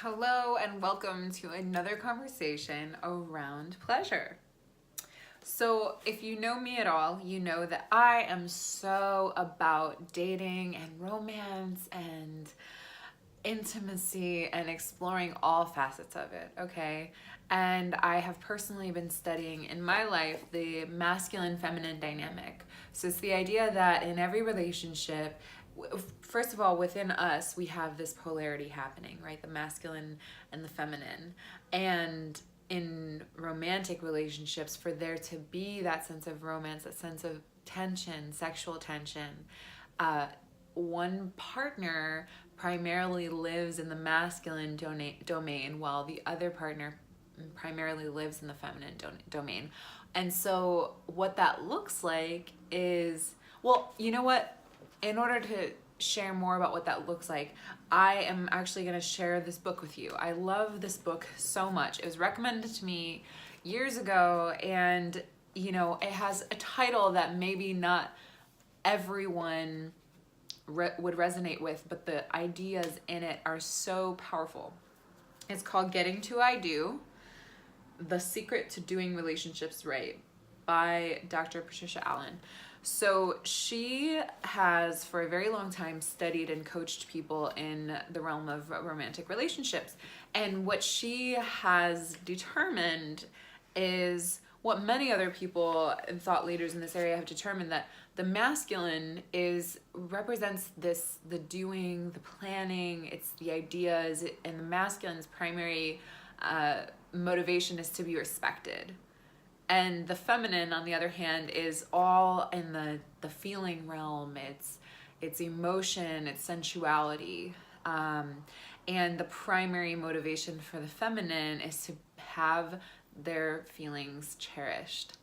Hello and welcome to another conversation around pleasure. So, if you know me at all, you know that I am so about dating and romance and intimacy and exploring all facets of it, okay? And I have personally been studying in my life the masculine feminine dynamic. So it's the idea that in every relationship, first of all, within us, we have this polarity happening, right? The masculine and the feminine. And in romantic relationships, for there to be that sense of romance, that sense of tension, sexual tension, uh, one partner primarily lives in the masculine domain while the other partner primarily lives in the feminine domain. And so, what that looks like is, well, you know what? In order to share more about what that looks like, I am actually going to share this book with you. I love this book so much. It was recommended to me years ago, and it has a title that maybe not everyone would resonate with, but the ideas in it are so powerful. It's called Getting to I Do: The Secret to Doing Relationships Right by Dr. Patricia Allen. So she has for a very long time studied and coached people in the realm of romantic relationships. And what she has determined is what many other people and thought leaders in this area have determined, that the masculine represents the doing, the planning, it's the ideas, and the masculine's primary motivation is to be respected. And the feminine, on the other hand, is all in the feeling realm. It's emotion, it's sensuality. And the primary motivation for the feminine is to have their feelings cherished.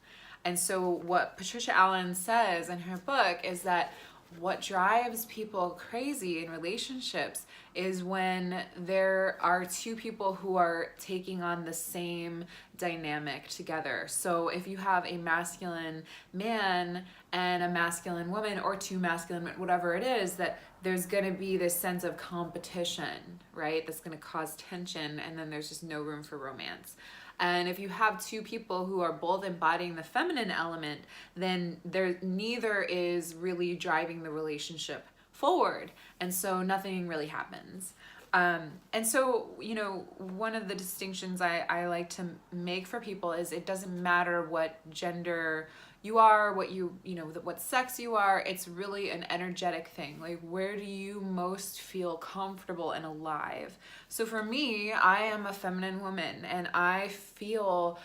And so what Patricia Allen says in her book is that what drives people crazy in relationships is when there are two people who are taking on the same dynamic together. So if you have a masculine man and a masculine woman, or two masculine, whatever it is, that there's going to be this sense of competition, right? That's going to cause tension, and then there's just no room for romance. And if you have two people who are both embodying the feminine element, then neither is really driving the relationship forward. And so nothing really happens. And so, one of the distinctions I like to make for people is it doesn't matter what gender you are, what sex you are. It's really an energetic thing. Like, where do you most feel comfortable and alive? So for me, I am a feminine woman, and I feel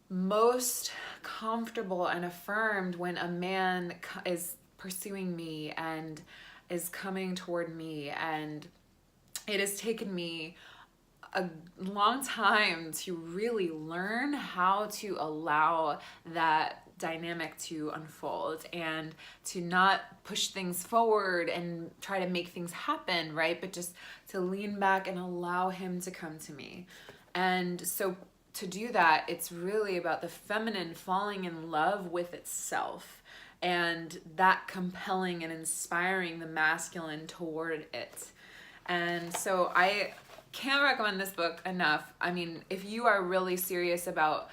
most comfortable and affirmed when a man is pursuing me and is coming toward me. And it has taken me a long time to really learn how to allow that dynamic to unfold and to not push things forward and try to make things happen, right? But just to lean back and allow him to come to me. And so to do that, it's really about the feminine falling in love with itself, and that compelling and inspiring the masculine toward it. And so I can't recommend this book enough. I mean, if you are really serious about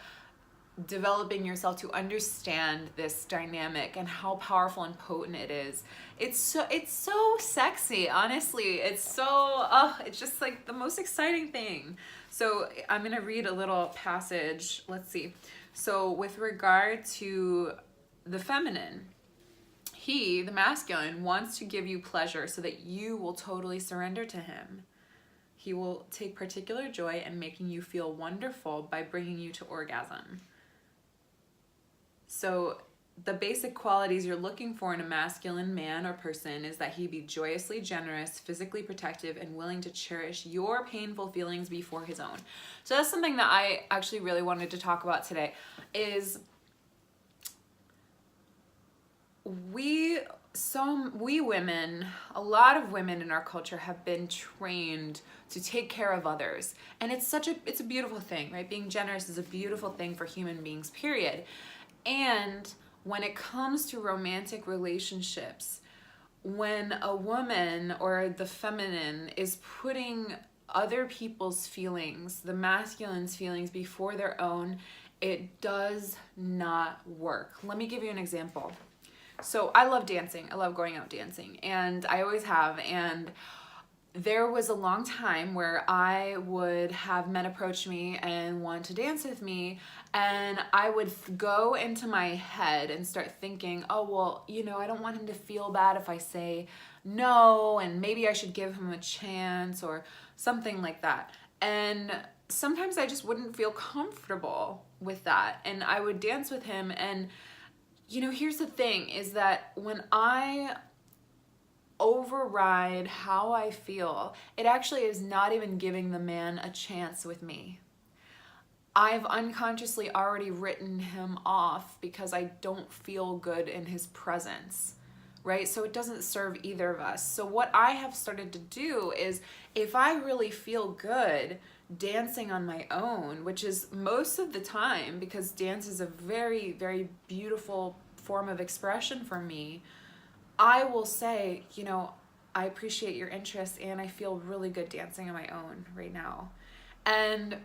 developing yourself to understand this dynamic and how powerful and potent it is, it's so sexy, honestly. It's just like the most exciting thing. So I'm gonna read a little passage. Let's see. So with regard to the feminine, he, the masculine, wants to give you pleasure so that you will totally surrender to him. He will take particular joy in making you feel wonderful by bringing you to orgasm. So the basic qualities you're looking for in a masculine man or person is that he be joyously generous, physically protective, and willing to cherish your painful feelings before his own. So that's something that I actually really wanted to talk about today, is we women, a lot of women in our culture have been trained to take care of others. And it's a beautiful thing, right? Being generous is a beautiful thing for human beings, period. And when it comes to romantic relationships, when a woman or the feminine is putting other people's feelings, the masculine's feelings, before their own, it does not work. Let me give you an example. So I love dancing. I love going out dancing, and I always have. And there was a long time where I would have men approach me and want to dance with me, and I would go into my head and start thinking, oh, well, I don't want him to feel bad if I say no, and maybe I should give him a chance or something like that. And sometimes I just wouldn't feel comfortable with that, and I would dance with him. And here's the thing, is that when I override how I feel, it actually is not even giving the man a chance with me. I've unconsciously already written him off because I don't feel good in his presence, right? So it doesn't serve either of us. So what I have started to do is, if I really feel good dancing on my own, which is most of the time, because dance is a very, very beautiful form of expression for me, I will say, I appreciate your interest and I feel really good dancing on my own right now. And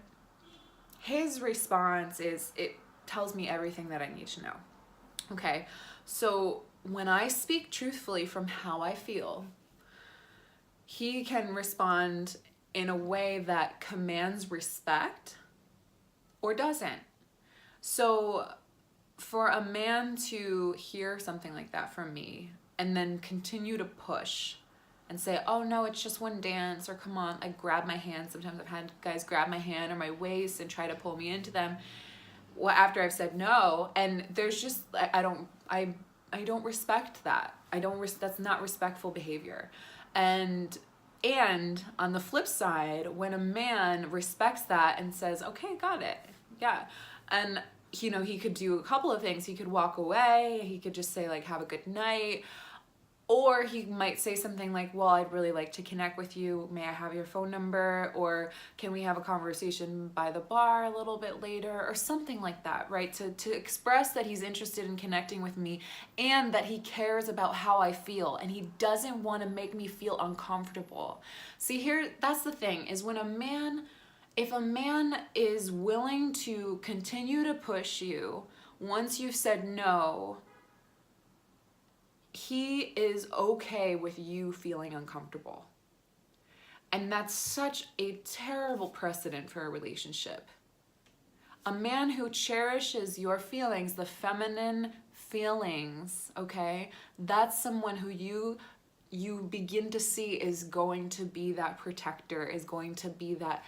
his response is, it tells me everything that I need to know. Okay, so when I speak truthfully from how I feel, he can respond in a way that commands respect or doesn't. So for a man to hear something like that from me and then continue to push and say, oh no, it's just one dance, or come on, like grab my hand. Sometimes I've had guys grab my hand or my waist and try to pull me into them after I've said no, and there's just, I don't respect that. That's not respectful behavior. And on the flip side, when a man respects that and says, okay, got it, yeah, and he could do a couple of things. He could walk away, he could just say like, have a good night, or he might say something like, well, I'd really like to connect with you. May I have your phone number? Or can we have a conversation by the bar a little bit later? Or something like that, right? To express that he's interested in connecting with me and that he cares about how I feel and he doesn't want to make me feel uncomfortable. See, here, that's the thing, is if a man is willing to continue to push you once you've said no, he is okay with you feeling uncomfortable. And that's such a terrible precedent for a relationship. A man who cherishes your feelings, the feminine feelings, okay, that's someone who you begin to see is going to be that protector, is going to be that,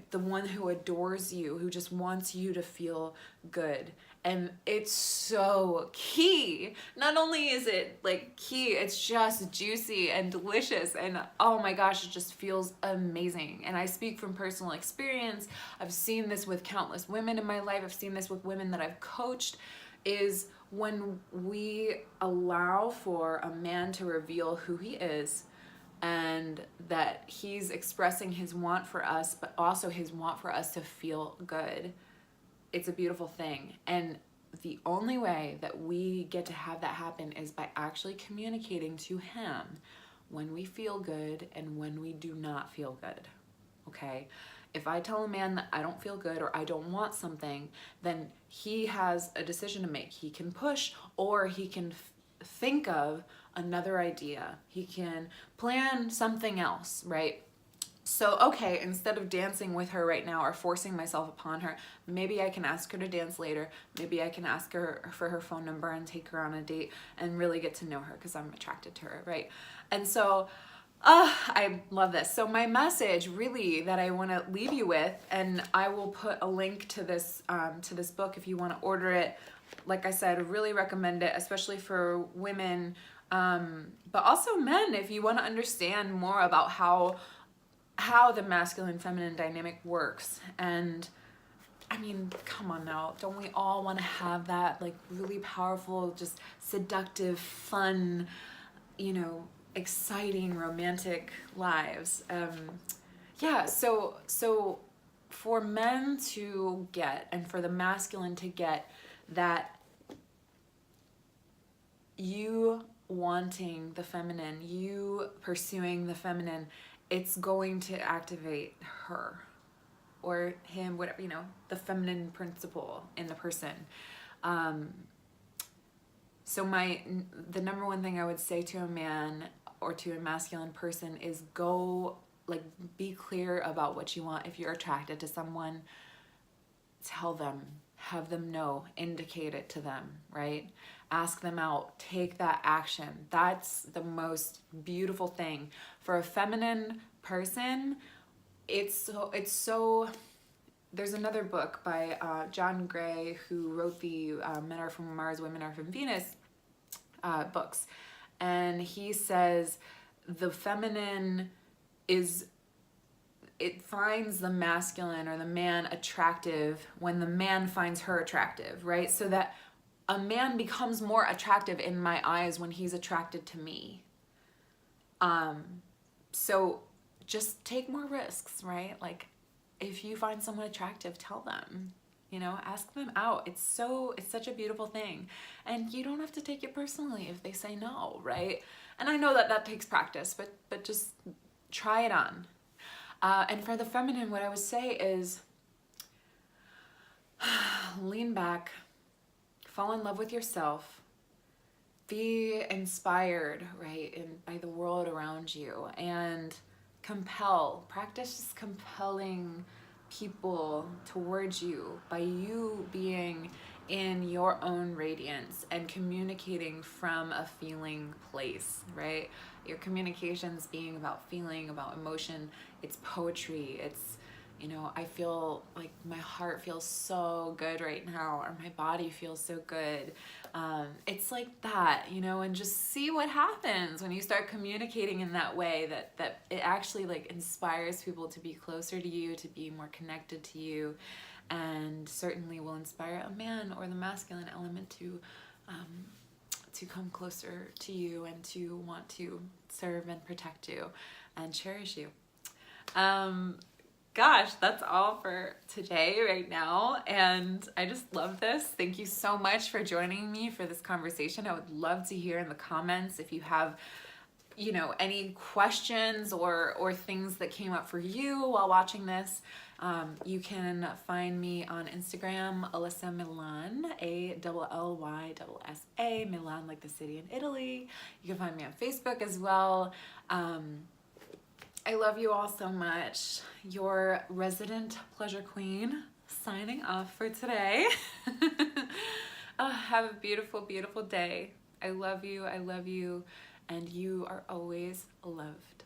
the one who adores you, who just wants you to feel good. And it's so key. Not only is it like key, it's just juicy and delicious. And oh my gosh, it just feels amazing. And I speak from personal experience. I've seen this with countless women in my life. I've seen this with women that I've coached, is when we allow for a man to reveal who he is, and that he's expressing his want for us, but also his want for us to feel good. It's a beautiful thing. And the only way that we get to have that happen is by actually communicating to him when we feel good and when we do not feel good, okay? If I tell a man that I don't feel good or I don't want something, then he has a decision to make. He can push, or he can think of another idea. He can plan something else, right? So, okay, instead of dancing with her right now or forcing myself upon her, maybe I can ask her to dance later. Maybe I can ask her for her phone number and take her on a date and really get to know her because I'm attracted to her, right? And so, I love this. So my message really that I want to leave you with, and I will put a link to this book if you want to order it. Like I said, I really recommend it, especially for women, but also men, if you want to understand more about how the masculine feminine dynamic works. And I mean, come on now, don't we all want to have that like really powerful, just seductive, fun, exciting, romantic lives? Yeah, so for men to get, and for the masculine to get, that you wanting the feminine, you pursuing the feminine, it's going to activate her or him, whatever, the feminine principle in the person. So the number one thing I would say to a man or to a masculine person is be clear about what you want. If you're attracted to someone, tell them, have them know, indicate it to them, right? Ask them out, take that action. That's the most beautiful thing. For a feminine person, it's so there's another book by John Gray, who wrote the Men Are From Mars, Women Are From Venus books. And he says the feminine it finds the masculine or the man attractive when the man finds her attractive, right? So that a man becomes more attractive in my eyes when he's attracted to me. So just take more risks, right? Like, if you find someone attractive, tell them, ask them out. It's such a beautiful thing. And you don't have to take it personally if they say no, right? And I know that takes practice, but just try it on. And for the feminine, what I would say is lean back, fall in love with yourself, be inspired, right, by the world around you, and practice just compelling people towards you by you being in your own radiance and communicating from a feeling place, right? Your communications being about feeling, about emotion. It's poetry. It's, I feel like my heart feels so good right now, or my body feels so good. It's like that, and just see what happens when you start communicating in that way, that it actually inspires people to be closer to you, to be more connected to you, and certainly will inspire a man or the masculine element to come closer to you and to want to serve and protect you and cherish you. Gosh, that's all for today right now. And I just love this. Thank you so much for joining me for this conversation. I would love to hear in the comments if you have, any questions or things that came up for you while watching this. You can find me on Instagram, Alyssa Milan, ALLYSSA, Milan like the city in Italy. You can find me on Facebook as well. I love you all so much. Your resident pleasure queen signing off for today. Have a beautiful, beautiful day. I love you, and you are always loved.